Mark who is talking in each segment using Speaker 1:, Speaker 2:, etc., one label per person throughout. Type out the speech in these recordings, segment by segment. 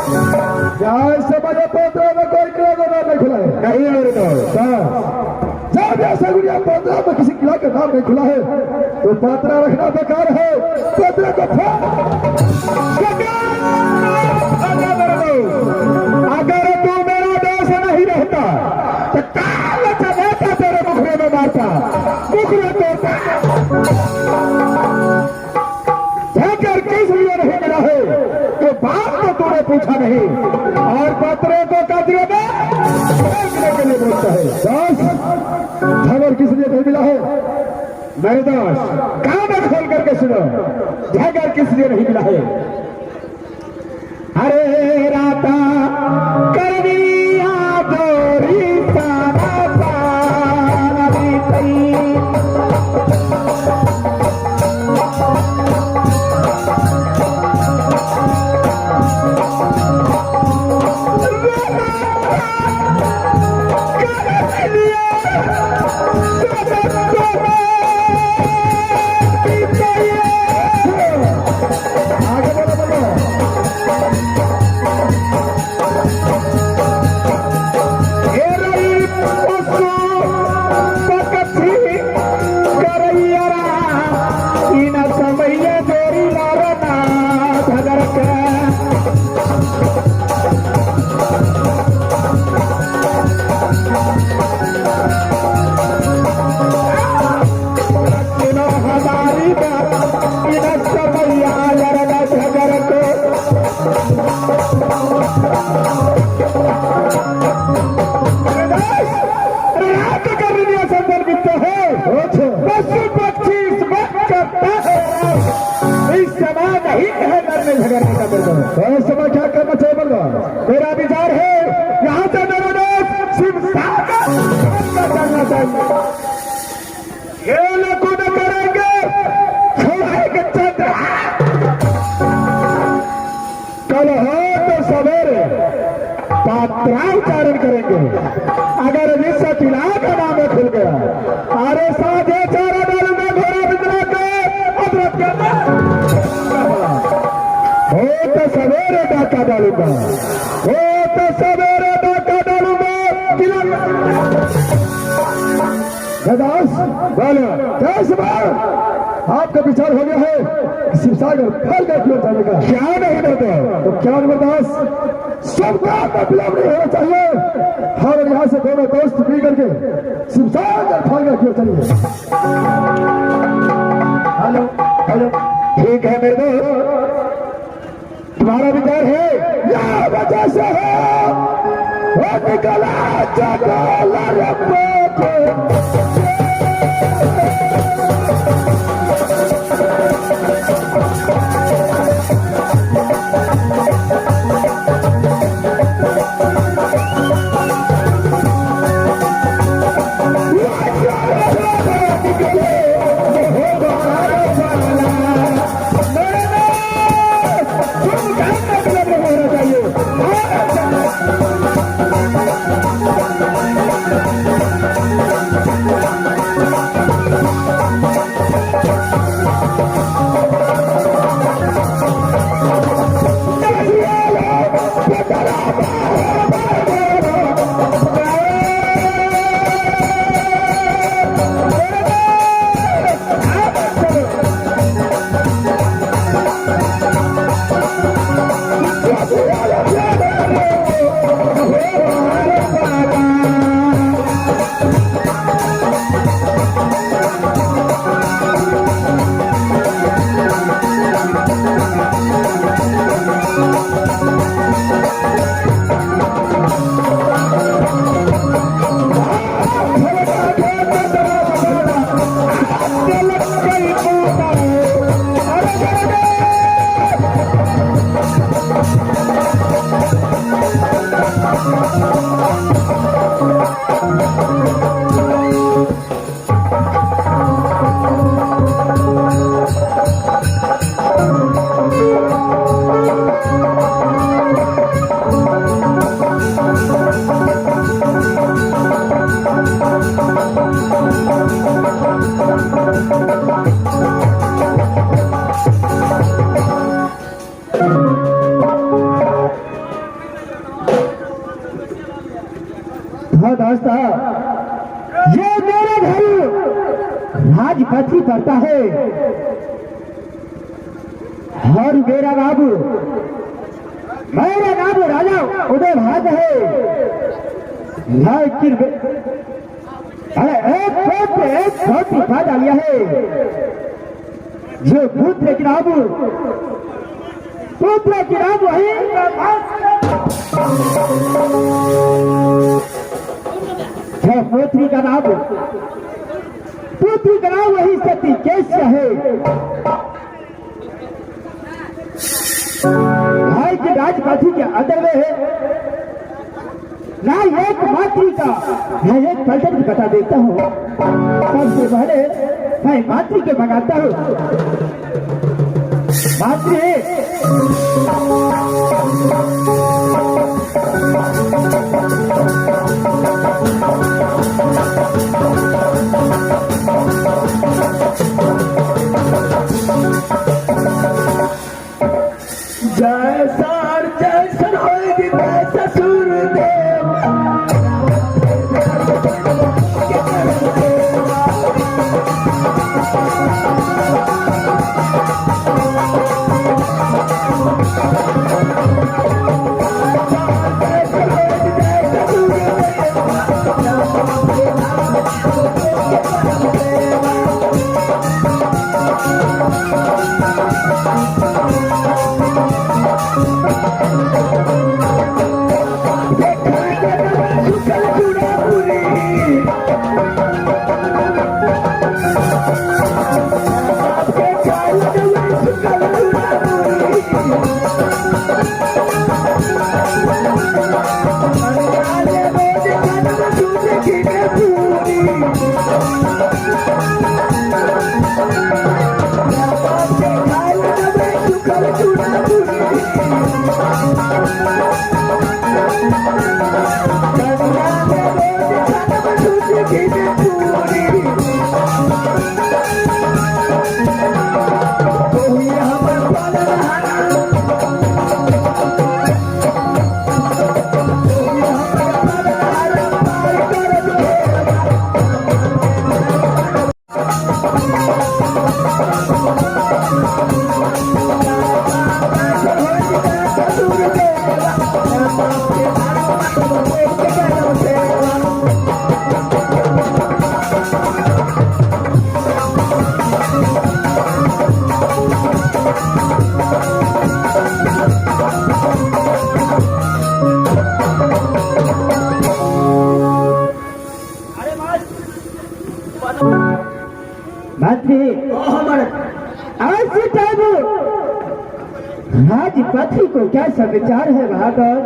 Speaker 1: ऐसे बजे पोतरा में कोई किला का नाम नहीं खुला है।
Speaker 2: नहीं मेरे दोस्त,
Speaker 1: जब ऐसा गुड़िया पोतरा में किसी किला का नाम नहीं खुला है तो पोतरा रखना बेकार है। पोतरा को
Speaker 2: अगर तू मेरा दोस्त नहीं रहता तो काल चलाता तेरे मुखरे में मारता, मुखरे तोड़ता। जाकर किस लिए नहीं मिला है तो बात तो तूने पूछा नहीं, और पत्रे को कचरे में फेंकने के लिए बोलता है।
Speaker 1: झगड़ किस लिए नहीं मिला है?
Speaker 2: मेरे दोस्त कान खोल करके सुनो, झगड़ किस लिए नहीं मिला है? अरे राता करनिया दोरी साना साना बीती,
Speaker 1: समय क्या करना चाहिए? बोल रहा
Speaker 2: मेरा विचार है यहाँ से मेरा दोस्त शिव चलना चाहिए। ये लोग न करेंगे, छोड़ेंगे चंद्र। कल हो तो सवेरे पात्रा उच्चारण करेंगे। अगर विश्व चिला का नाम खुल गया, अरे साधे चारा डालूंगा घोड़ा बिजला के अदरक के हो तो सवेरे डाका डालूंगा, हो तो सवेरे डाका डालूंगा।
Speaker 1: बोलो आपका विचार हो गया है शिवसागर फल का क्यों जाने का?
Speaker 2: क्या नहीं देते
Speaker 1: तो क्या बर्दाश्त सबका मतलब नहीं होना चाहिए। हम यहाँ से दोनों दोस्त पी करके शिवसागर फल का क्यों चलिए?
Speaker 2: हेलो हेलो, ठीक है मेरे दोस्त, तुम्हारा विचार है
Speaker 1: या वजह से है वो निकला जगला
Speaker 2: हाँ दोस्तों, ये मेरा घर राजपथी पड़ता है और मेरा नाम राजा उदय भाग है। लेकिन एक छोटी बात आलिया है, जो पुत्र की नाम वही पुत्री का नाम वही सती कैसे है। भाई के राजपाथी के अंदर में ना एक मातृ का ना एक पलटन की बता देता हूँ। सबसे पहले मैं मातृ के मंगाता हूँ। मातृ जैसन होगी वैसा सूरदेव, राजपथी को क्या समाचार है बहादुर?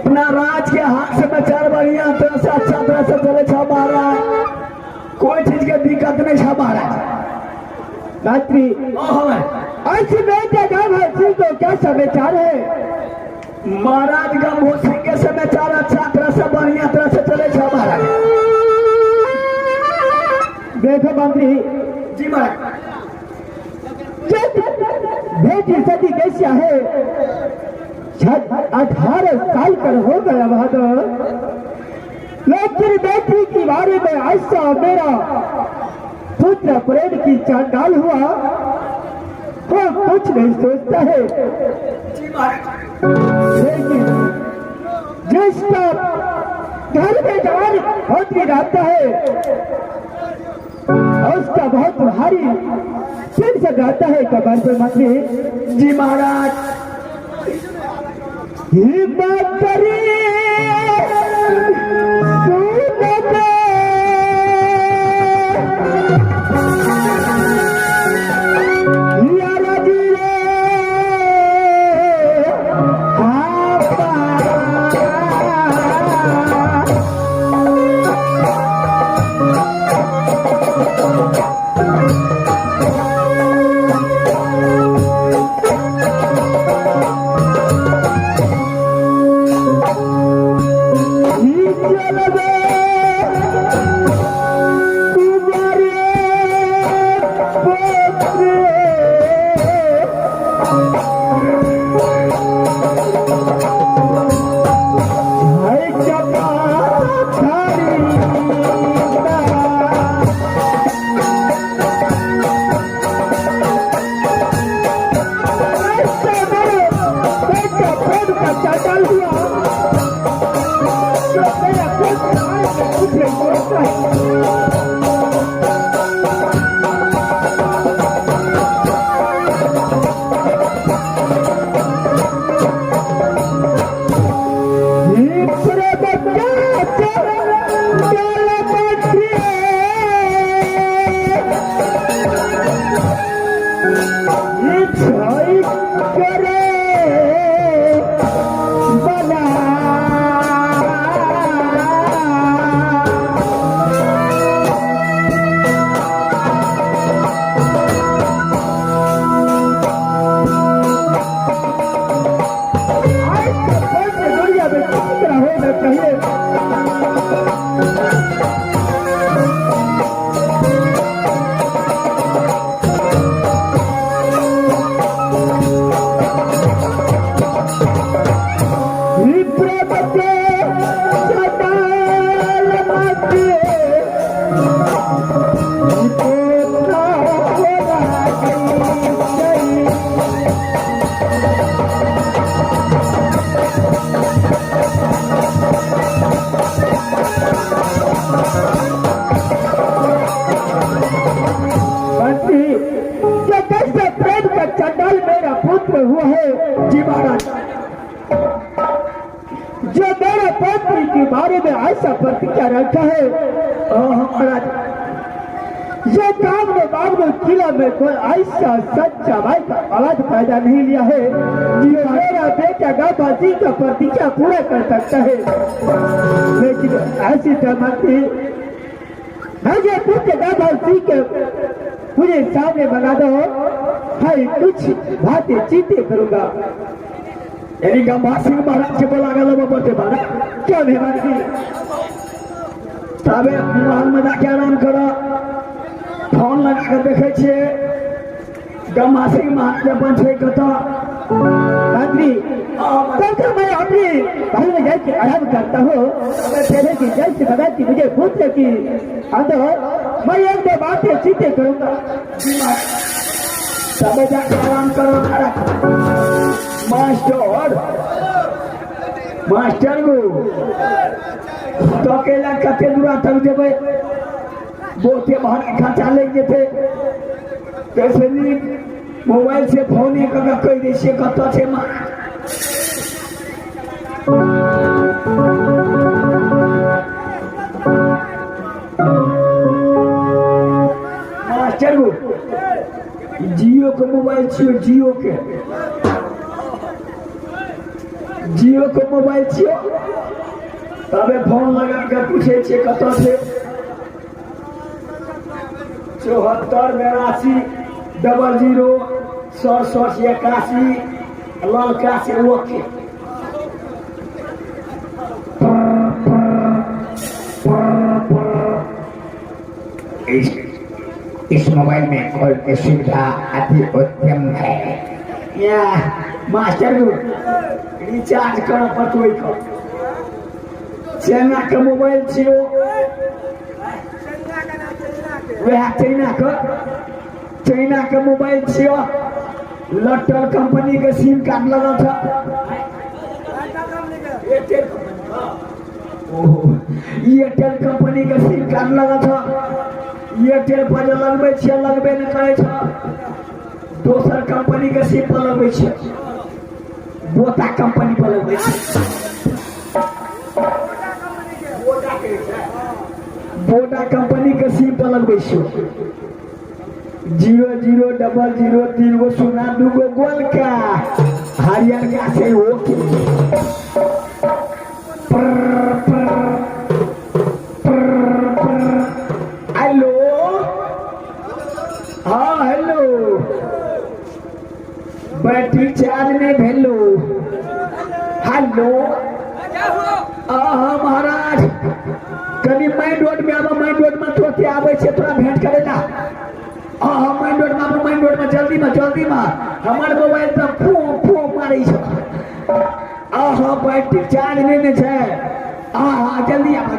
Speaker 2: अपना राज के हाथ समाचार बढ़िया तरह से अच्छा तरह से चले छा मारा, कोई चीज के दिक्कत नहीं छा मारा। रात्रि ऐसी बेटे गंभीर को क्या समाचार है? महाराज गंभीर सिंह के समाचार अच्छा तरह से बढ़िया तरह से चले छा मारा। देखो मंत्री जी महाराज, बेटी सती कैसी है? 18 साल का हो गया बहादुर, लेकिन बेटी के बारे में ऐसा मेरा पुत्र प्रेम की चांडाल हुआ वो कुछ नहीं सोचता है। लेकिन जिसका घर में जवान होती रहता है उसका बहुत भारी सिर से गाता है कबर पे मंत्री जी महाराज। हिम्मत करिए चटाल हुआ तो मेरा कुछ हुआ है जी महाराज। जो मेरे पत्नी के बारे में ऐसा प्रतिज्ञा रखा है महाराज, ये काम में बाबू किला में कोई ऐसा सच्चा भाई का आवाज पैदा नहीं लिया है जो मेरा बेटा गाबा जी का प्रतिज्ञा पूरा कर सकता है। लेकिन ऐसी धमकी मुझे कुछ गाबा जी के मुझे सामने बना दो, भाई कुछ बातें चीतें करूंगा। यानी गंभीर सिंह महाराज के बोला गया बोलते बारा क्यों नहीं मानती तबे महल में जाके आराम करो। फोन लगा कर देखे छे गंभीर सिंह महाराज के बंधे कतो मंत्री तब मैं अपनी महल में जाके आराम करता हूँ। पहले की जैसे बताती मुझे पूछे कि अंदर मैं एक दो बातें चीतें करूंगा। तबे जाके आराम करो। मास्टर को तो अकेला कते दूरा तक देवे बोते बाहर खर्चा ले जेते कैसे नहीं मोबाइल से फोन एक का कह दे से कत छे मास्टर को जियो के मोबाइल छियो जियो के मोबाइल छियो तबे फोन लगा के पूछे छे कत से 74 82 00 81 ललका से ओके
Speaker 3: इस मोबाइल में कॉल की सुविधा अति उत्तम है।
Speaker 2: या मास्टर रिचार्ज कर पटोई को चाइना के मोबाइल छियो वह चाइना के मोबाइल छियो लॉटल कंपनी के सिम कार्ड लगा था एयरटेल कंपनी के सिम कार्ड लगा था। एयरटेल पर लगबे न करे दोसर कंपनी के सिम पर लगबे बोटा कंपनी पर लगबे बोटा कंपनी के सिम पर लगबे 0000 3 गो सोना 2 गो गोल का हरियर का से ओके हेलो हाँ हेलो बैटरी चार्ज में भेलो हेलो हाँ महाराज कभी माइन रोड में आबो माइन रोड में तोते आबे छे तोरा भेंट करेला हाँ माइन रोड में जल्दी में हमार मोबाइल पे फो मारे छे हाँ बैटरी चार्ज में छे हाँ जल्दी आबो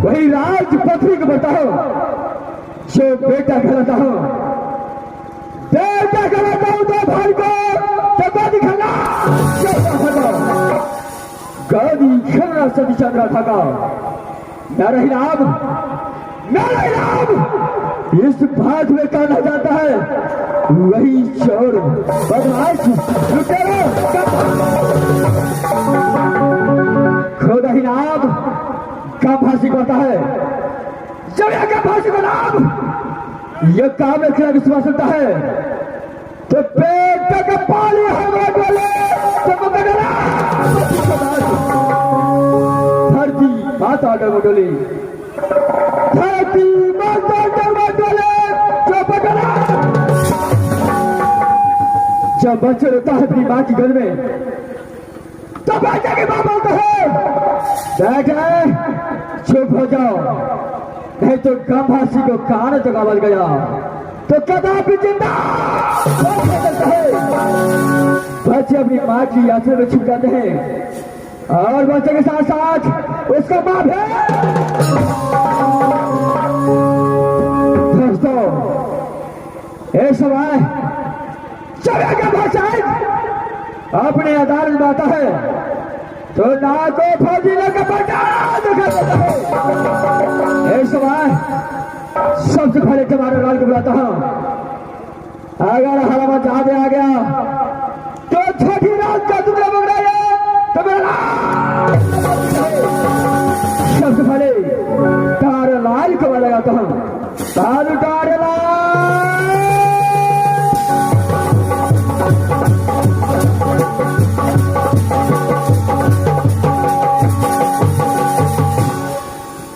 Speaker 1: वही राजपत्री को बताओ जो बेटा गलत हो, बेटा गलत हो तो भाई को चंदा दिखाना, गादी खरा सदी चंद्रा थका मेरा नाम इस बात में कहना जाता है वही चोर बदमाश लुटेरा खुदा ही नाम का फांसी को आता है। जब यह का फांसी को नाम यह काम में खिला विश्वास होता है तो पेट का पानी हमें बोले तो बदला धरती माता डोली धरती माता डोले जो बदला जब बच्चे रोता है अपनी माँ की गल में तो बच्चे की माँ बोलता है बैठे चुप हो जाओ नहीं तो गंभासी को कान तक आवाज गया तो कदापि जिंदा हो सकता है। बच्चे अपनी माँ की यात्रा में छुप जाते हैं और बच्चे के साथ साथ उसका माँ भी। दोस्तों एक समय चले गंभासी अपने अदालत में आता है तो ना को फौजी ने कपड़ा दिखा देता है। एक समय सबसे पहले तुम्हारे लाल को बुलाता हूं, अगर हवा ज्यादा आ गया तो छोटी रात का टुकड़ा पकड़ाइए तो मेरा सबसे पहले तारे लाल को लगाता हूं, तारे लाल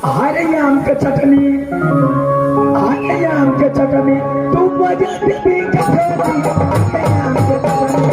Speaker 3: अरे
Speaker 1: अरे ये आम के चटनी, अरे ये आम के चटनी, तुम मजा देवी कटोरी, अरे ये आम के चटनी।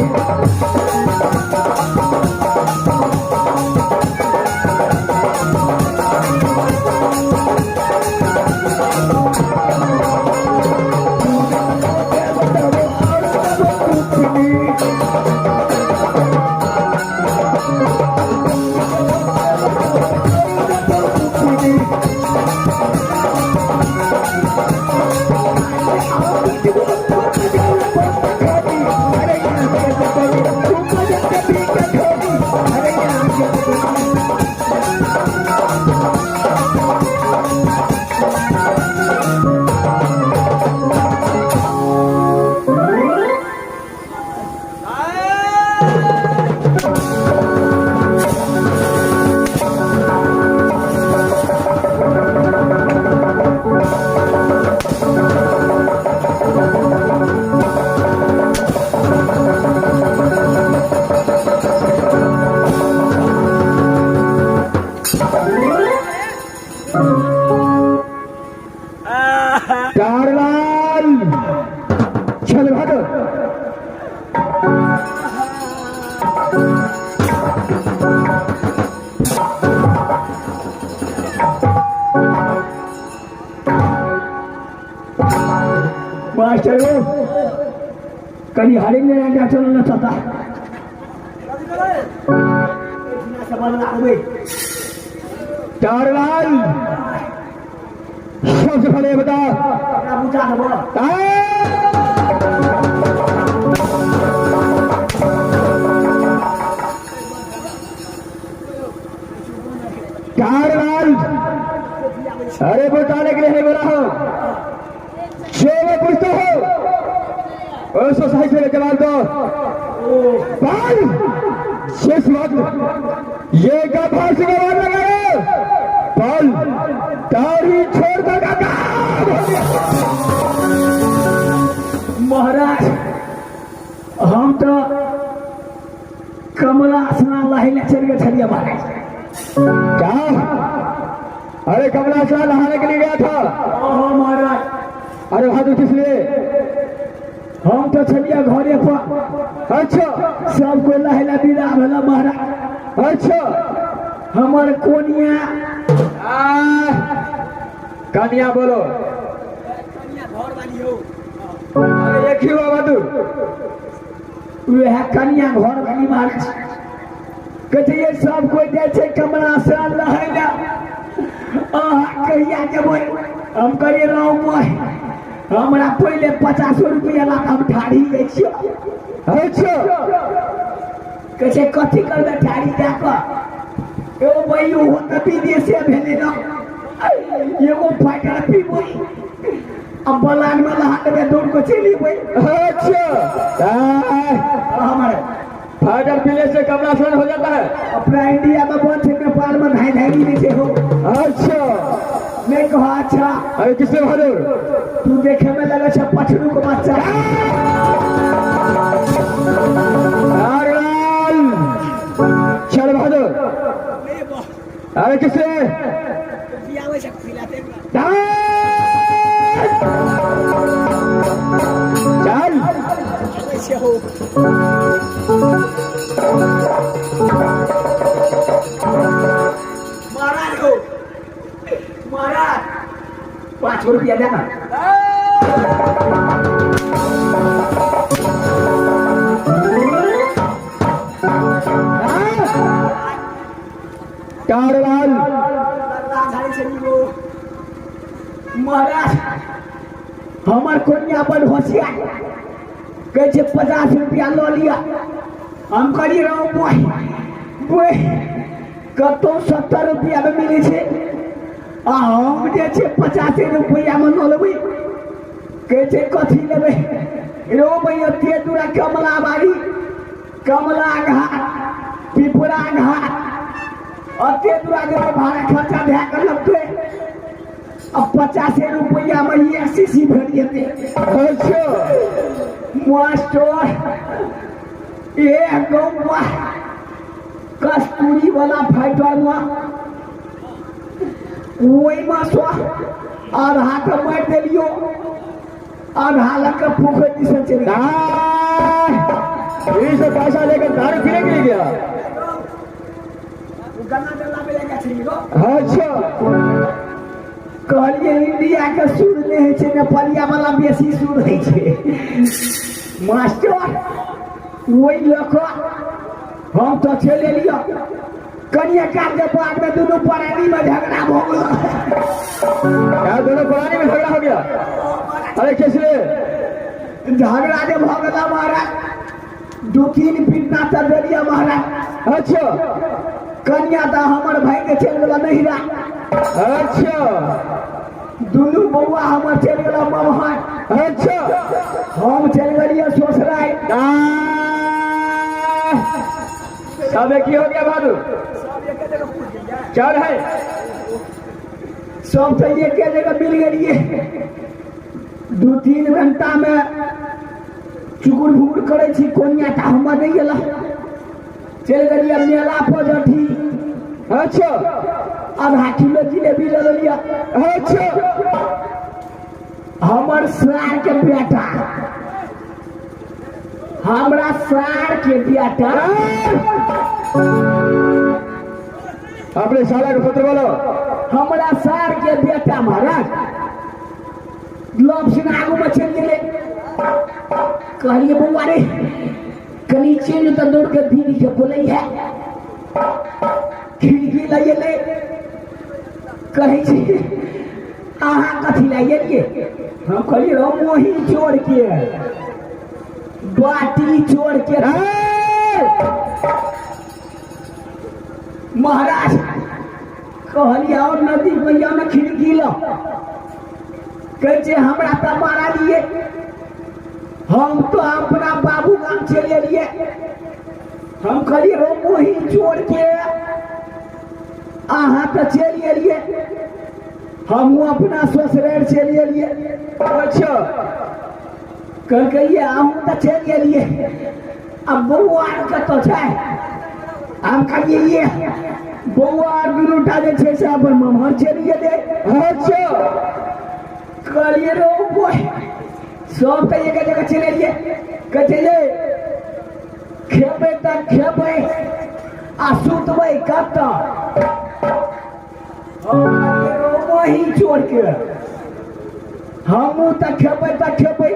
Speaker 2: प्यारलाल चल भागो।
Speaker 1: मास्टर कहीं हरी में चलो न चाहता
Speaker 2: प्यारलाल सबसे पहले बता प्यारलाल, अरे बताने के लिए नहीं बोला हूं, जो मैं पूछता हूं उसको सही से जवाब दो। भाई शेष वक्त ये गधा से जवाब लगाओ, बल दाढ़ी छोड़ देगा।
Speaker 1: महाराज हम तो कमला स्नान लाहिने चल गए छलिया महाराज।
Speaker 2: क्या? अरे कमला स्नान नहाने के लिए गया था?
Speaker 1: ओहो महाराज।
Speaker 2: अरे वहां तो किस लिए?
Speaker 1: हम तो छलिया घरे पर।
Speaker 2: अच्छा
Speaker 1: सबको लहला विदा भला महाराज।
Speaker 2: अच्छा
Speaker 1: हमार कोनिया
Speaker 2: कन्या बोलो।
Speaker 1: घर वाली हो।
Speaker 2: अरे एक ही हुआ बहादुर,
Speaker 1: वह कन्या घर वाली महाराज कहते ये सब कोई जैसे कमला स्नान लहला कहिया जब हम करे रहो हमरा पहले 50 रुपया ला हम ठाड़ी दै छियो।
Speaker 2: अच्छा
Speaker 1: कैसे कथी करबे ठाड़ी जाकर एगो भाई हो त विदेशे भेले न एगो फाइटर पीबो अब बलान में लहाटे दौड़ को चली गई।
Speaker 2: अच्छा
Speaker 1: हमारे
Speaker 2: फाइटर पीने से कमला स्नान हो जाता है?
Speaker 1: अपना इंडिया में बहुत है, नेपाल में धाई धाई नहीं से हो।
Speaker 2: अच्छा
Speaker 1: मैं कहा अच्छा।
Speaker 2: अरे किससे बहादुर?
Speaker 1: तू देखे में लगा छ पछरू को बच्चा।
Speaker 2: चल बहादुर। अरे किससे? चल
Speaker 1: महाराज को महाराज 5 रुपया देना।
Speaker 2: प्यारलाल
Speaker 1: महाराज हमार कोनिया पर होशियार कहे 50 रुपया लो लिया। हम करी रहो कतो 70 रुपया में मिले छे हम जे 50 रुपया में न लेबै कहे कथी लेबै रो भैया ते दूरा कमला बाड़ी कमला घाट पिपरा घाट अते दूरा जे भाड़ा खर्चा भे कर लगते अब 50 रुपया में ये सीसी भर देते।
Speaker 2: अच्छा
Speaker 1: मास्टर ये गौवा कस्तूरी वाला फाइटर में
Speaker 3: वही मासवा आधा के मार दिलियो आधा लग के पोखर दिसन चली
Speaker 1: ये सब पैसा लेकर दारू पीने के लिए गया।
Speaker 3: गंगा जला में लेके चली गो।
Speaker 1: अच्छा
Speaker 3: कहलिए इंडिया के सूद नहीं है छे नेपालिया वाला बेसी सूद है छे मास्टर वही लख हम तो चले लिया कनिया काट के बाद में दोनों परानी में झगड़ा हो गया।
Speaker 1: क्या दोनों परानी में झगड़ा हो गया? अरे किसने
Speaker 3: झगड़ा जब हो गया महाराज 2-3 फीट ना चल दिया महाराज।
Speaker 1: अच्छा
Speaker 3: कन्या तो हमारे भाई के चल गया नहीं रहा।
Speaker 1: अच्छा
Speaker 3: दोनों बउआ हमारे चल गया ममहर।
Speaker 1: अच्छा
Speaker 3: हम चल गए ससुराल।
Speaker 1: सब एक ही हो गया भादू चल है
Speaker 3: सब तो एक जगह मिल गई 2-3 घंटा में चुकुर भुकुर करे छी कोनिया ता हम नहीं गेला चल गई मेला पर जठी।
Speaker 1: अच्छा
Speaker 3: आधा किलो जिलेबी ले लिया।
Speaker 1: अच्छा
Speaker 3: हमर सार के बेटा हमरा सार के बेटा
Speaker 1: अपने साला के पुत्र बोलो।
Speaker 3: हमरा सार के बेटा महाराज लोग से आगू में चल गए। कहलिए बउआ रे कनी चेंज तो दौड़ के दीदी के बोले है खिड़की लगे ले कहे छी अहाँ कथी लाइए हम कहलिए रो मोही जोड़ के बाटी जोड़ के महाराज कहलिए और नदी मैया में खिड़की लो कहे हमरा तो मारा लिए हम तो अपना बाबू गांव चले लिए। हम कहलिए रो मोही जोड़ के अहाँ तो चलिए लिए हम अपना ससुराल चलिए लिए।
Speaker 1: अच्छा
Speaker 3: कह कहिए हम तो चलिए लिए अब बउआ के तो छै हम कहिए ये बउआ दुनू टा जे छै से अपन ममहर चलिए दे।
Speaker 1: अच्छा
Speaker 3: कहलिए रो बोय सब तो एक जगह चले लिए कहे खेबे तक खेबे आ सुतबे कब तक वही छोड़ के हमू तक खेबे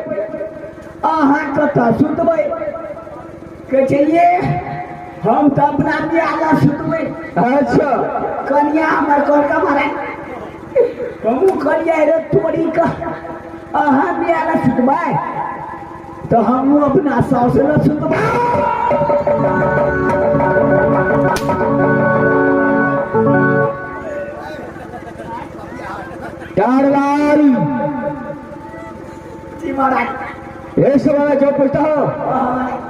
Speaker 3: अहाँ कतऽ सुतबे कहे हम तो अपना बियाह सुतबे।
Speaker 1: अच्छा
Speaker 3: कन्या हमर कहलका महाराज हमू कहलिए रे तोरी का अहाँ बियाह सुतबे तो हमू अपना सास ल सुतबे।
Speaker 1: लाल
Speaker 3: जी महाराज
Speaker 1: ये सवाल जो पूछता हो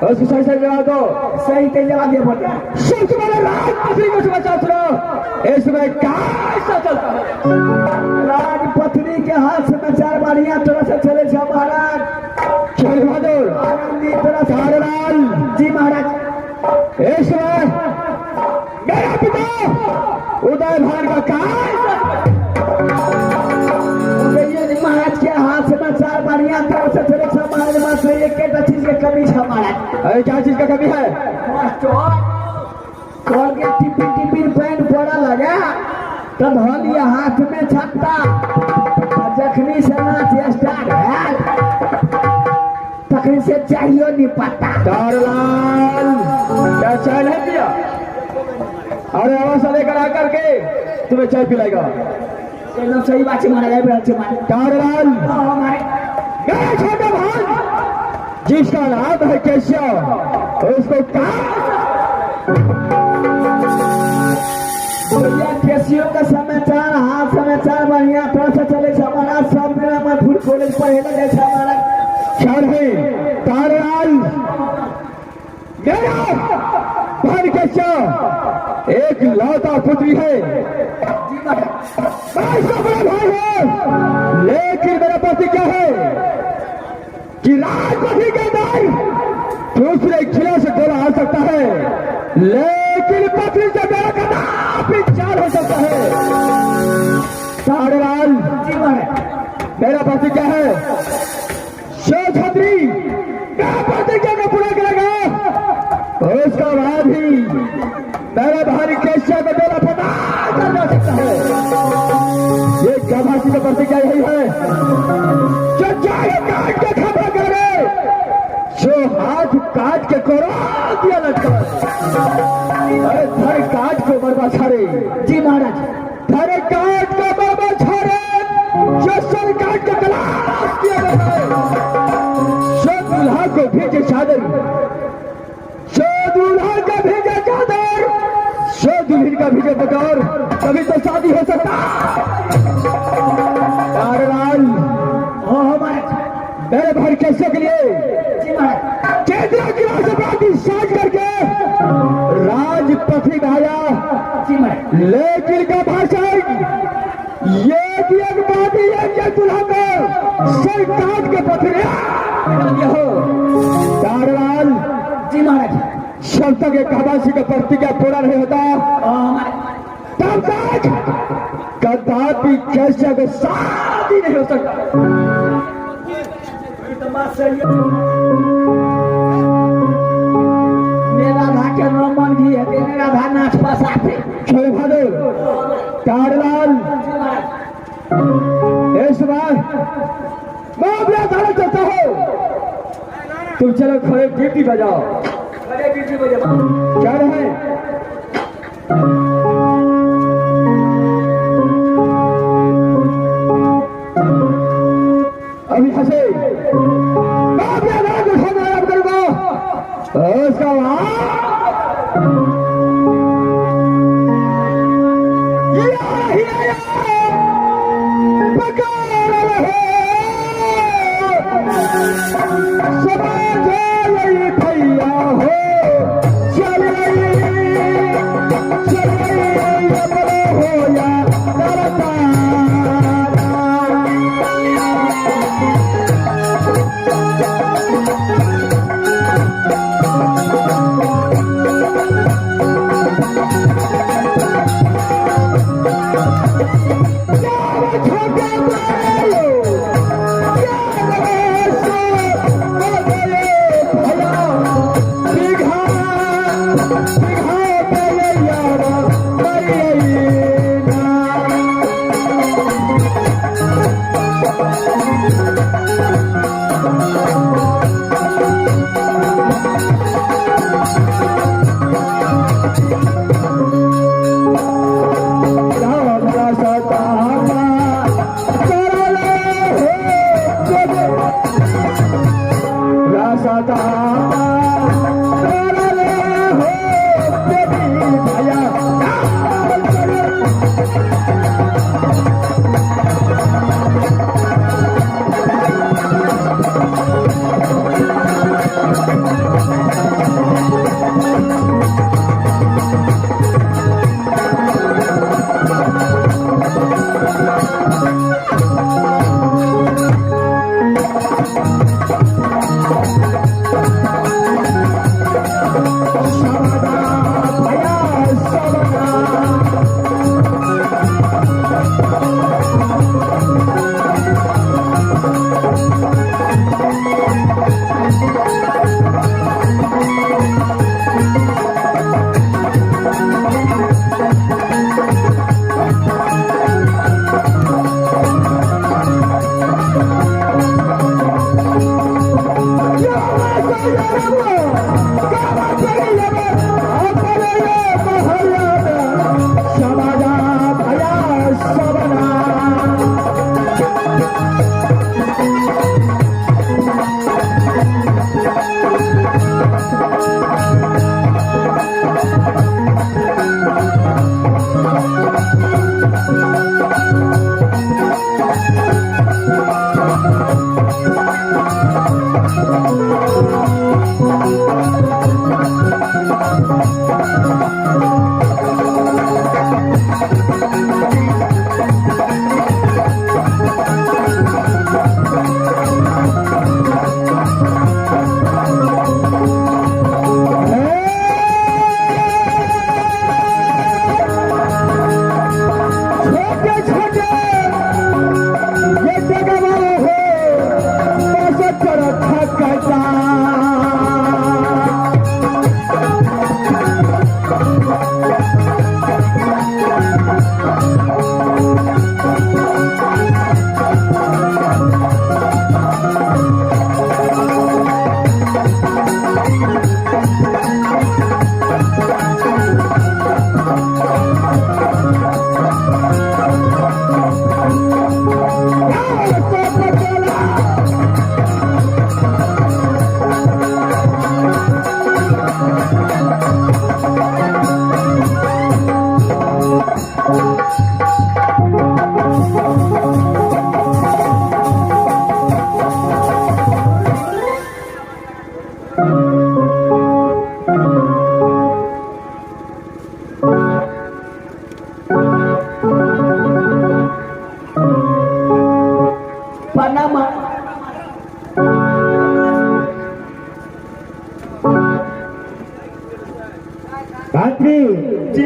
Speaker 1: उसको सही सही जवाब दो।
Speaker 3: सही तो जवाब दे बेटा।
Speaker 1: सबसे पहले राजपत्री को समाचार सुनो इसमें क्या ऐसा चलता है?
Speaker 3: राजपत्री के हाथ समाचार बढ़िया तरह से चले छे महाराज।
Speaker 1: चल बहादुर
Speaker 3: आनंदी तरह से
Speaker 1: लाल
Speaker 3: जी महाराज।
Speaker 1: इस समय मेरा पिता उदय भान का क्या
Speaker 3: महाराज के हाथ समाचार बढ़िया तरह से चले छे महाराज। बस एक चीज के कमी है महाराज।
Speaker 1: अरे क्या चीज का कमी है?
Speaker 3: कल के टिपिन पैन पड़ा लगा तो धलिया हाथ में छत्ता जखनी से नाच स्टार्ट है तखन से चाहिए नहीं पता।
Speaker 1: लाल क्या चाय नहीं पिया? अरे आवाज लेकर आकर के तुम्हें चाय पिलाएगा।
Speaker 3: एकदम सही बात है महाराज।
Speaker 1: लाल
Speaker 3: हमारे
Speaker 1: मेरा छोटा भाई जिसका नाम है केशव उसको क्या
Speaker 3: केसियो का समाचार हाथ समाचार बढ़िया तरह से चले छे महाराज। सब मेरा मधुर कॉलेज पढ़े लगे छे महाराज।
Speaker 1: चल है ताराल मेरा भाई केशव एक लौता पुत्री है मैं इसका बड़ा भाई है। लेकिन मेरा पति क्या है कि राजपति के दाई दूसरे खिला से गोला आ सकता है लेकिन पत्नी से मेरा कदापि चार हो सकता है। तारलाल
Speaker 3: जी महाराज
Speaker 1: मेरा प्रतिज्ञा है शो छत्री क्या प्रतिज्ञा को पूरा करेगा उसका बाद ही मेरा भारी केशिया को बेला पता चल जा सकता है। ये गवासी का प्रतिज्ञा यही है जो जाए काट के खबर करे जो हाथ काट के कोरा दिया लटका अरे धर काट को बर्बा छाड़े
Speaker 3: जी महाराज
Speaker 1: धर काट को बर्बा छाड़े जो सर काट के तलाश दिया जो दूल्हा को भेजे चादर जो दूल्हा का भेजा चादर जो दुल्हन का भेजे बटोर तभी तो शादी हो सकता। तारलाल
Speaker 3: हो महाराज
Speaker 1: मेरे भाई कैसे के लिए
Speaker 3: जी महाराज
Speaker 1: केंद्र की राजपाटी साज करके राजपथी भाया
Speaker 3: जी महाराज
Speaker 1: लेकिन का भाषण ये भी एक बात है कि दूल्हा को सर काट के पथरे हो। तारलाल
Speaker 3: जी महाराज
Speaker 1: जब तक एक कबासी का प्रतिज्ञा पूरा नहीं होता
Speaker 3: हो महाराज
Speaker 1: तब तक कदापि कैसे को शादी नहीं हो सकता।
Speaker 3: तो बात सही है मेरा राधा के रोमन भी है तेरे राधा नाच पास आते
Speaker 1: छोड़े भादो तारलाल
Speaker 3: जी महाराज
Speaker 1: इस बार मैं अपने अदालत चलता हूँ तुम चलो खड़े ड्यूटी बजाओ
Speaker 3: बड़े ड्यूटी बजे
Speaker 1: क्या रहे अभी हंसे मैं अपने अदालत को उठाने आराम करूंगा उसका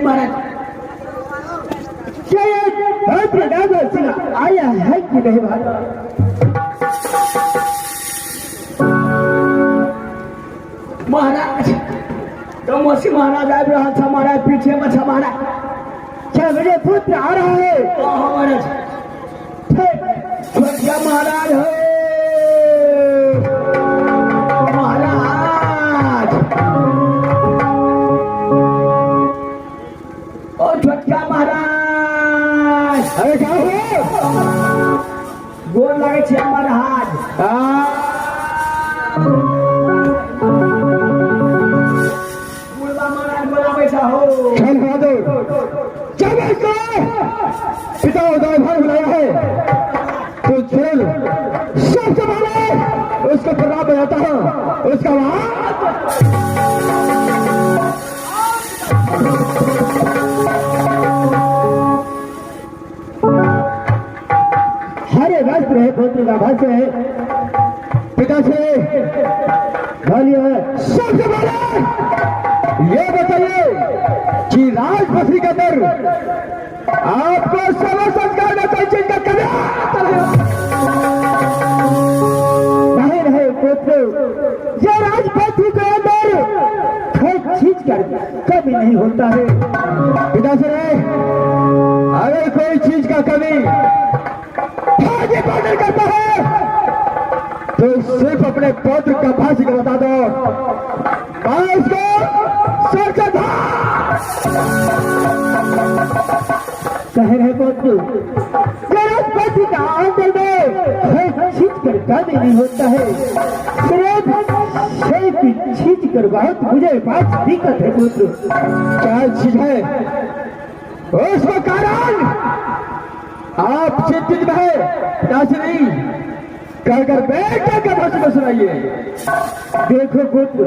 Speaker 3: महाराज
Speaker 1: क्या ये भद्र नागर सिंह आया है कि नहीं महाराज?
Speaker 3: महाराज तो मौसी महाराज आ रहा था महाराज पीछे में था महाराज
Speaker 1: क्या मेरे पुत्र आ रहा है?
Speaker 3: महाराज छोटिया महाराज हो महाराज ओ छोटिया महाराज
Speaker 1: अरे क्या हुआ?
Speaker 3: गोर लगे छे महाराज बुढ़वा महाराज बोलावे छा हो
Speaker 1: चल बहादुर चल इसको पिता उदय भाई बुलाया है तो चल सबसे पहले उसको प्रणाम बनाता हूँ उसका हरे वस्त्र है पुत्र का भस्त्र है पिता से बोलिए सबसे पहले ये बताइए कि राजपथी के अंदर आपको सभा संस्कार में कोई चीज का कमी नहीं रहे पुत्र ये राजपथी के अंदर कोई चीज का कमी नहीं होता है पिता से अगर कोई चीज का कमी फाजी पाटर करता है तो सिर्फ अपने पौत्र का फांसी को बता दो मैं उसको सर से शहर है पुत्र राजपति का अंदर में छींच कर कभी नहीं होता है सिर्फ छींच कर बहुत मुझे बात दिक्कत है पुत्र क्या चीज है उसका कारण आप चिंतित में है दासरी कर बेटे के भाषण को सुनाइए देखो पुत्र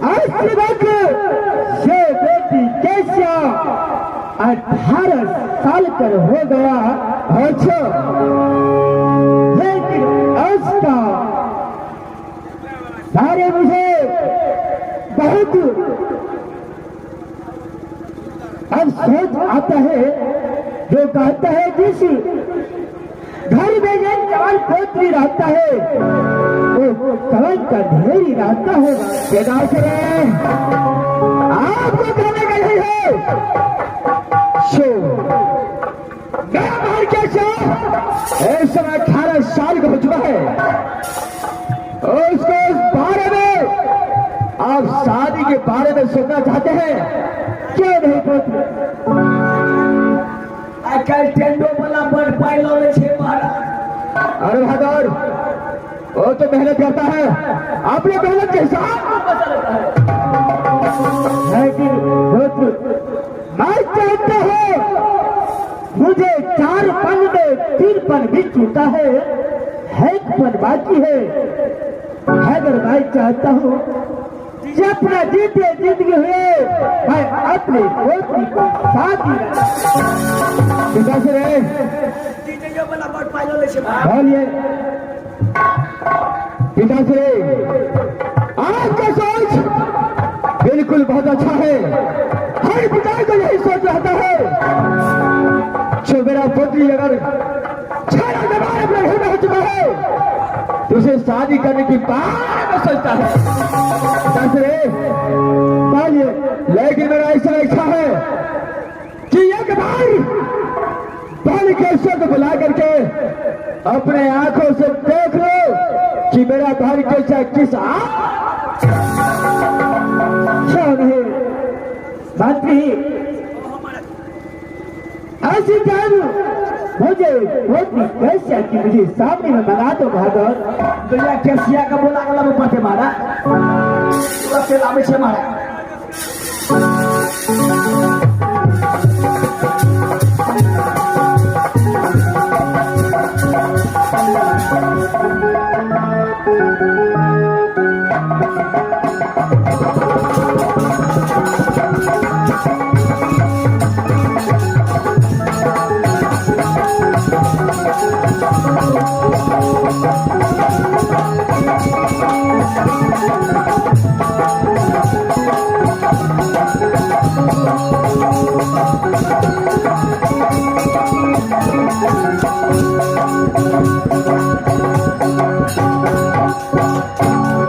Speaker 1: आज के वक्त ये बेटी कैसा 18 साल कर हो गया अच्छा लेकिन उसका सारे मुझे बहुत अब सोच आता है जो कहता है जिस घर में एक जवान पोत्री रहता है वो कवन का ढेरी रहता होगा आपको कहने का यही है शो गया बाहर कैसे इस समय 18 साल का हो चुका है उसको इस बारे में आप शादी के बारे में सुनना चाहते हैं क्यों नहीं पुत्र
Speaker 3: आजकल टेंडो वाला बड़ पाई लोले छे महाराज
Speaker 1: अरे बहादुर वो तो मेहनत करता है अपने मेहनत के हिसाब लेकिन पुत्र मैं चाहता हूँ मुझे 4 पन में 3 पन भी छूटा है एक पन बाकी है अगर मैं चाहता हूँ अपना जीते जिंदगी हुए मैं अपने पोती को शादी पिता से रहे
Speaker 3: टेंडो वाला बड़ पाई लोले छे
Speaker 1: बोलिए पिता से आपका सोच बिल्कुल बहुत अच्छा है हर पिता को यही सोच रहता है जो मेरा पुत्री अगर 6 जवान अपने घर में हो चुका है तो उसे शादी करने की बात में सोचता है बोलिए लेकिन मेरा ऐसा इच्छा है कि एक बार बालिकेश्वर को बुला करके अपने आंखों से देख लो कि मेरा बालिकेश्वर किस नहीं मंत्री ऐसी टाइम मुझे कैसा कि मुझे सामने में मंगा दो बहादुर
Speaker 3: दुनिया कैसिया का बोला गला में पते मारा पूरा से लावे छे मारा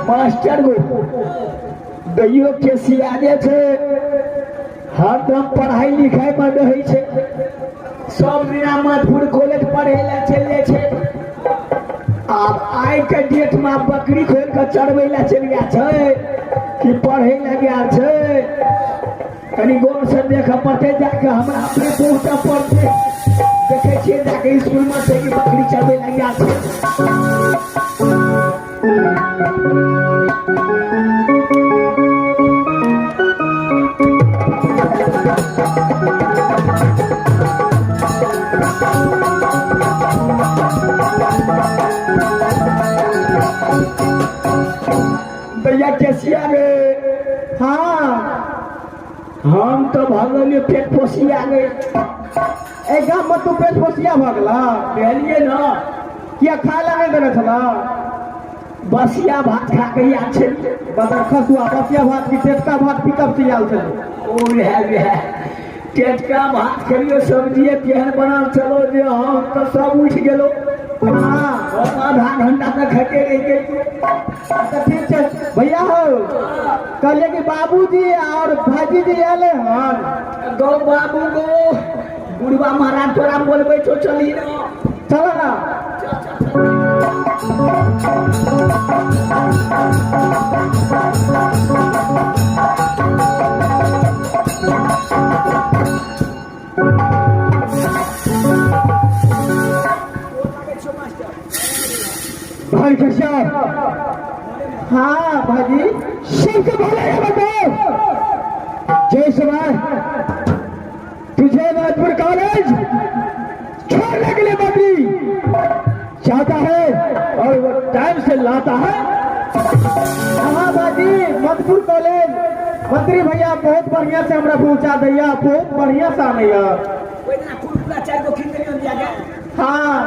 Speaker 3: मास्टर को दैयो के सियादे छे हरदम पढ़ाई लिखाई में रहे छे सब नियामतपुर कॉलेज पढ़े ला चले छे अब आइ के डेट में बकरी खोल के चढ़वे ला चल गया छे कि पढ़े ला गया छे कनी गौर से देख पड़ते जाके हमरा अपने पोता पढ़ते देखे छिए जाके स्कूल में से कि बकरी चढ़वे ला गया छे भैया कैसिया गए हाँ हम तो भगल पेट पोसिया गए एक गाँव में तू पेट पोसिया भगला कहलिए ना क्या खा ला नहीं देने था बसिया भात खा के याद छे बदर खसुआ बसिया भात की टेटका भात पिकअप से आल चले ओ है टेटका भात खइयो सब्जी केहन बना चलो जे हम तो सब उठ गेलो हाँ आधा घंटा तक खटे रह गए तो ठीक है भैया हो कहले कि बाबूजी और भाजी जी आले हन गो बाबू गो बुढ़वा महाराज तोरा बोलबे तो चली ना चलो ना
Speaker 1: भाई कैसा
Speaker 3: हाँ भाजी
Speaker 1: सबसे पहले ये बताओ जय सवार तुझे नागपुर कॉलेज छोड़ने के लिए बकरी चाहता है और वो टाइम से लाता है
Speaker 3: हाँ भाजी मधुपुर कॉलेज मंत्री भैया बहुत बढ़िया से हमरा पहुंचा दैया बहुत बढ़िया से आनैया हाँ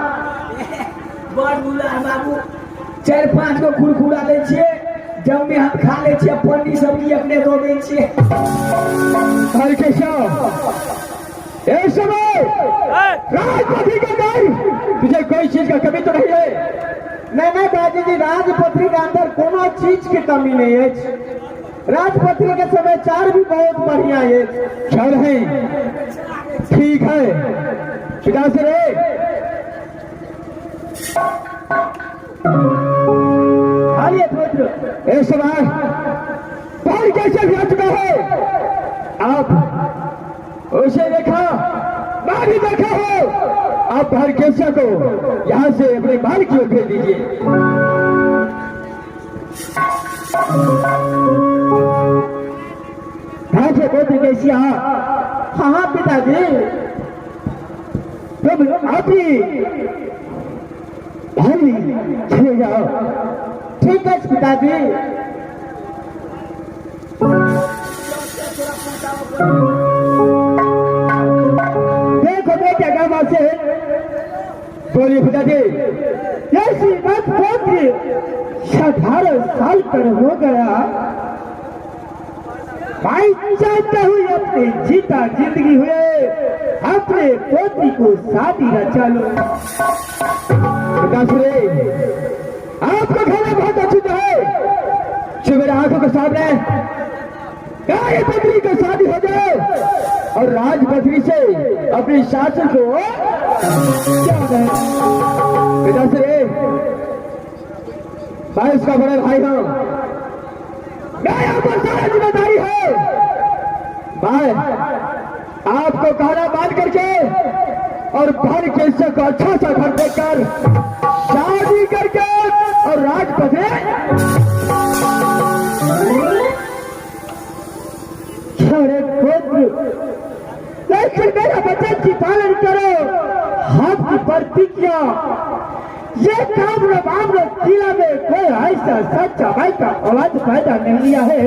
Speaker 3: बड़ बुला बाबू 4-5 गो कुरकुरा दै छियै जब में हम खा ले छियै पन्नी सब्जी अपने दो दै छियै
Speaker 1: भाई कैसा ए समय राजपथी के घर तुझे कोई चीज का कमी तो नहीं है
Speaker 3: नहीं बाजी जी राजपत्री के अंदर कोनो चीज की कमी नहीं है राजपत्री के समाचार भी बहुत बढ़िया है
Speaker 1: चल है ठीक है पिता से रे
Speaker 3: आइए पुत्र
Speaker 1: ए समय भाई कैसे भी आ चुका है आप उसे देखा मैं भी देखा हो आप हर कैसा को यहाँ से अपने बाल की ओर भेज दीजिए हाँ से बहुत कैसी
Speaker 3: हाँ पिताजी
Speaker 1: तब आप ही भाई चले जाओ
Speaker 3: ठीक है पिताजी
Speaker 1: देखो क्या काम से बोलिए पिताजी
Speaker 3: ऐसी बात होती 18 साल पर हो गया भाई चाहता हूँ अपनी जीता जिंदगी हुए अपने पोती को शादी रचा लो
Speaker 1: आपका खाना बहुत अच्छा है जो मेरे आंखों के सामने गाय बकरी का शादी हो जाए और राजबकरी से अपनी शासन को क्या पिताश्री मैं उसका बड़ा भाई हूं मैं यहाँ पर सारा जिम्मेदारी है मैं आपको कहना बात करके और भाई के हिस्से को अच्छा सा घर देकर शादी करके और राजपथे लेकिन मेरा बच्चा की पालन करो हाथ की प्रतिज्ञा ये काम मामले जिला में कोई ऐसा सच्चा भाई का आवाज पैदा नहीं लिया है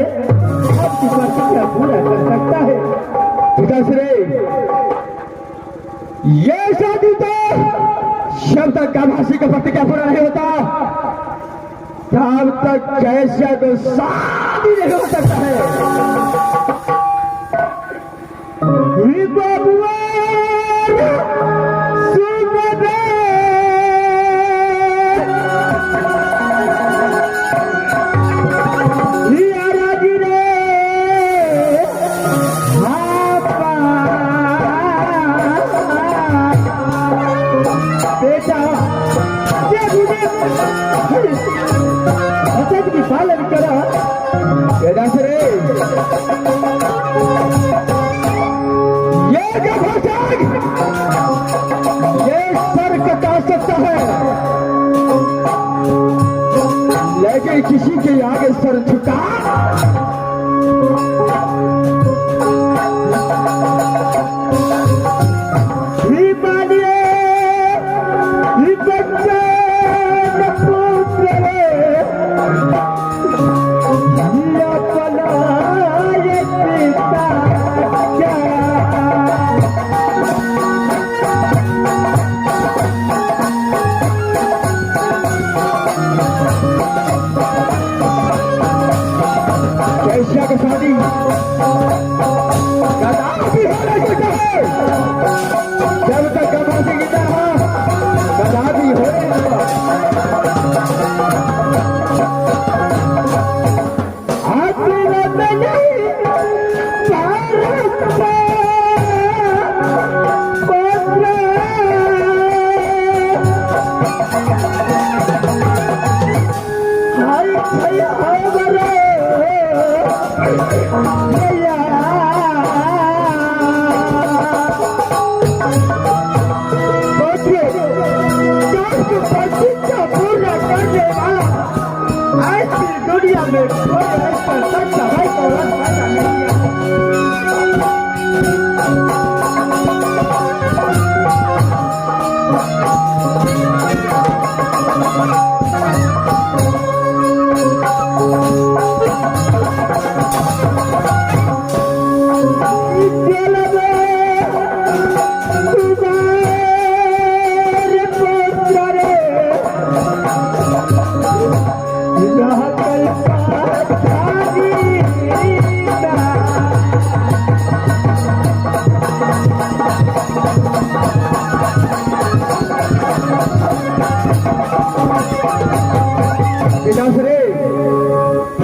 Speaker 1: आपकी प्रतिज्ञा पूरा कर सकता है पिताश्री ये शादी तो जब तक गवासी का प्रतिज्ञा पूरा नहीं होता तब तक कैसे को शादी नहीं हो सकता है
Speaker 2: ही बाबुआ सुन दे ही आराजी रे बेटा वचन की पालन करा बेटा से ये जो भाषण ये सर कटा सकता है लेकिन किसी के आगे सर झुका कैसिया की शादी कदापि हो नहीं सकता है जब तक कमासी की तरह कदापि हो नहीं दुनिया में कोई ऐसा सच्चा भाई को रास्ता नहीं है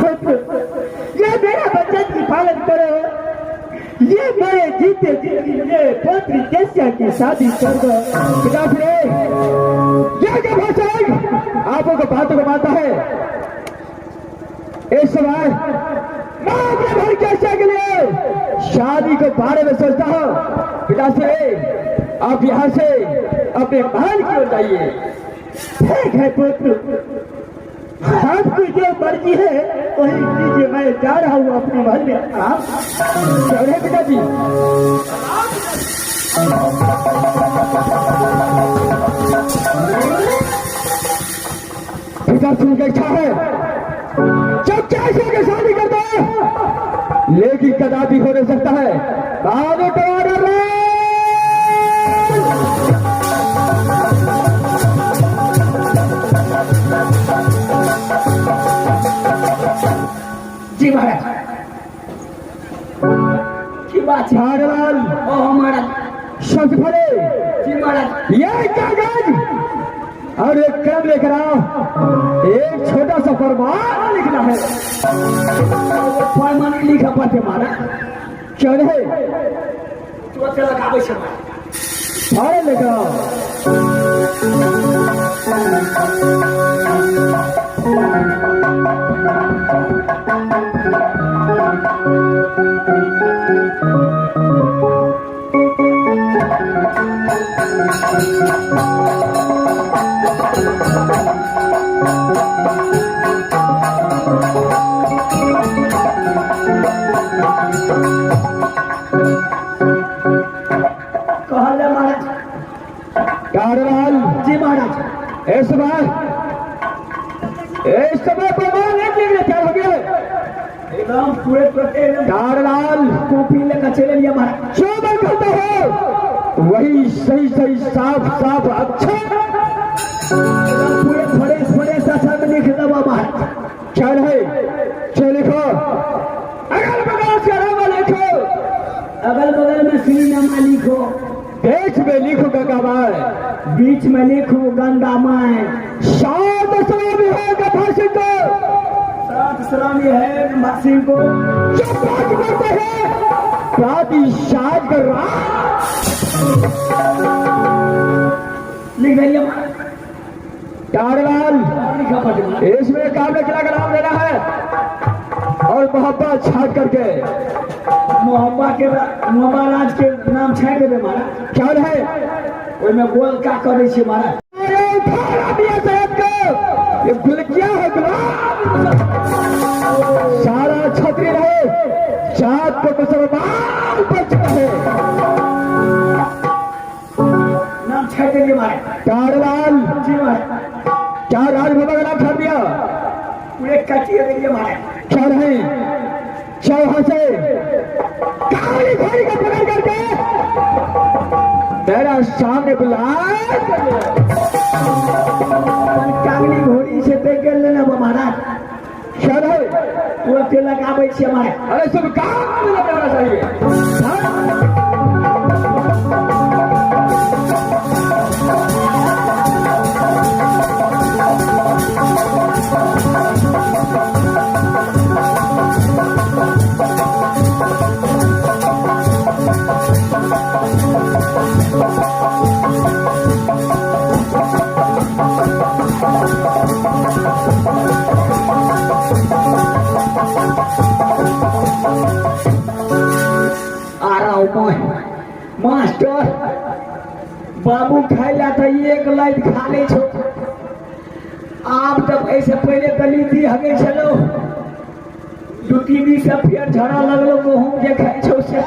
Speaker 2: ये मेरा वचन की पालन करो ये मेरे जीते जीते पुत्री कैसिया की शादी कर दो ये क्या भाषण आपको को बातों को मानता है इस समय मैं अपने भाई कैसिया के लिए शादी के बारे में सोचता हूँ पिताश्री आप यहाँ से अपने महल की ओर जाइए ठीक है पुत्र आपकी जो मर्जी है वही कीजिए मैं जा रहा हूँ अपने महल में आप चले पिताजी पिताश्री की इच्छा है जब कैसे के शादी कर दो लेकिन कदापि हो नहीं सकता है बाबू तो ऑर्डर जी महाराज की बात झाड़लाल ओ महाराज शब्द भरे जी महाराज ये कागज और एक कलम लेकर आओ एक छोटा सा फरमान लिखना है फरमान लिखा पड़ते महाराज क्यों नहीं तो चला कागज से लेकर आओ जी महाराज इस समय प्रमाण लिखने क्या हो गया एकदम पूरे दारलाल कॉपी लेकर चले लिया महाराज जो मैं कहता हूँ वही सही सही साफ साफ अच्छा पूरे थोड़े थोड़े सा में लिख दो महाराज क्या है जो लिखो अगल बगल से नाम लिखो अगल बगल में
Speaker 1: समय
Speaker 3: बीच में लिखो गंगा माए।
Speaker 1: सात सलामी है गफार सिंह को,
Speaker 3: 7 सलामी है गफार सिंह को।
Speaker 1: जो बात करते हैं प्रातिशात कर रहा
Speaker 3: लिख दिया
Speaker 1: टारलाल।
Speaker 3: लिखा पड़
Speaker 1: इसमें काबले किला का नाम लेना है और मोहब्बत छाट करके
Speaker 3: मोहब्बत राज के नाम छाड़ देवे मारा।
Speaker 1: क्या है
Speaker 3: ओई में बोल का करे छे मारा।
Speaker 1: अरे उठाना दिया साहब को, ये गुलकिया है गुलाम। सारा छतरी रहे, जात को मुसलमान बच रहे।
Speaker 3: नाम छाड़ देंगे मारा।
Speaker 1: टारलाल
Speaker 3: जी मारा।
Speaker 1: क्या राजभवन का नाम छाड़ दिया?
Speaker 3: पूरे कटिए देंगे मारा।
Speaker 1: क्या रहे चौहा से काली घोड़ी का पकड़ करके मेरा सामने बुलाए।
Speaker 3: कागली घोड़ी से देख कर लेना महाराज।
Speaker 1: क्या रहे
Speaker 3: वो अकेला लगावे छे हमारे।
Speaker 1: अरे सब काम में लगाना चाहिए। हाँ?
Speaker 3: मास्टर बाबू खाइला तो एक लाइट खा ले छो। आप जब ऐसे पहले गली थी हगे चलो 2-3 दिन से फिर झड़ा लगलो गेहूं जे खाइ छो से।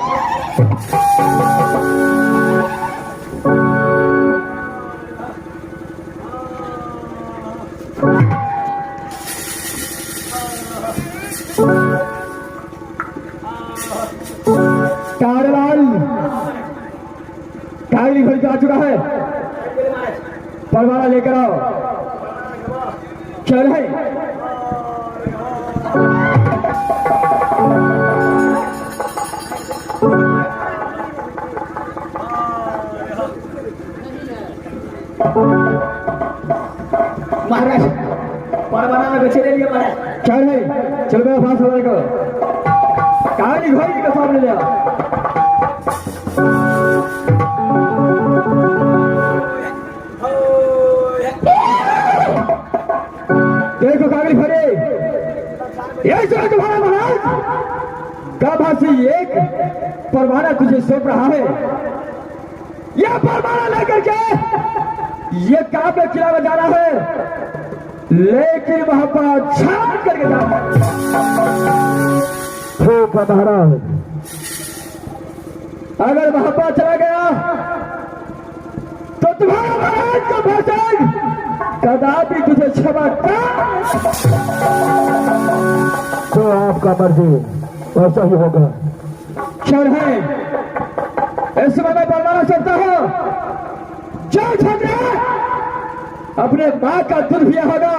Speaker 1: कागली घोड़ी आ चुका है, परवाना लेकर आओ। चल है
Speaker 3: महाराज परवाना में बचे रहिए महाराज।
Speaker 1: चल है चल मेरा पास हो जाएगा। कागली घोड़ी के सामने ले आओ। देखो कागली घोड़ी यही सुना तुम्हारा महाराज गाभासी एक परवाना तुझे सौंप रहा है। यह परवाना लेकर के ये काबे किला में जाना है, लेकिन वहां पर छाप करके जाना है। महाराज अगर वहां पर चला गया तो तुम्हारा महाराज का भाषण कदापि तुझे क्षमा कर।
Speaker 2: तो आपका मर्जी वैसा ही होगा।
Speaker 1: क्षण है इस समय मैं परवाना सकता हूं। जो छात्र अपने मां का दूध पिया होगा,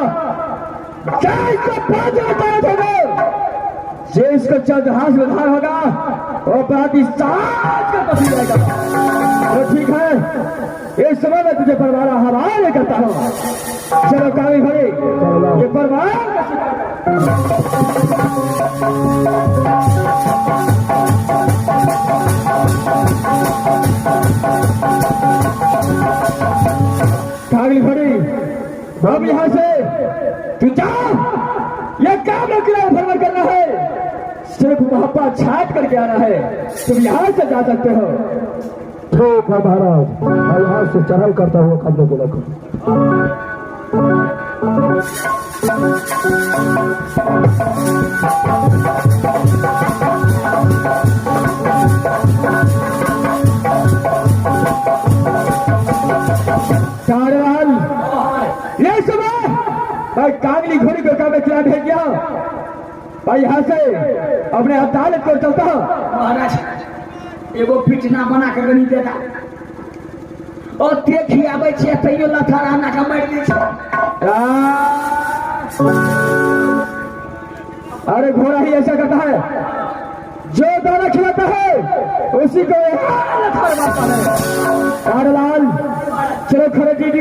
Speaker 1: क्या इसको 5 होगा, जे इसको चंद्रहास में धार होगा वो प्रातिशात का पसी जाएगा। तो ठीक है इस समय मैं तुझे परवाना हवाले करता हूं। चलो काली घोड़ी ये परवाना काली घोड़ी अब यहां से तू जा। ये काम किला भ्रमण करना है, सिर्फ मोहब्बत छाट करके आना है। तुम यहां से जा सकते हो।
Speaker 2: ठीक है महाराज, मैं यहाँ से चढ़ाई करता हुआ खंडे को रखूं।
Speaker 1: कारवाल ये समय मैं कागली घोड़ी को काम किला भेज गया। भाई यहाँ से अपने अदालत को चलता हूँ।
Speaker 3: महाराज एगो पिटना बना कर नहीं देता और देखी आवे छे तैयो लथारा ना का मार दी छे।
Speaker 1: अरे घोड़ा ही ऐसा करता है, जो दाना खिलाता है उसी को लथार मारता है। कारलाल चलो खड़े जी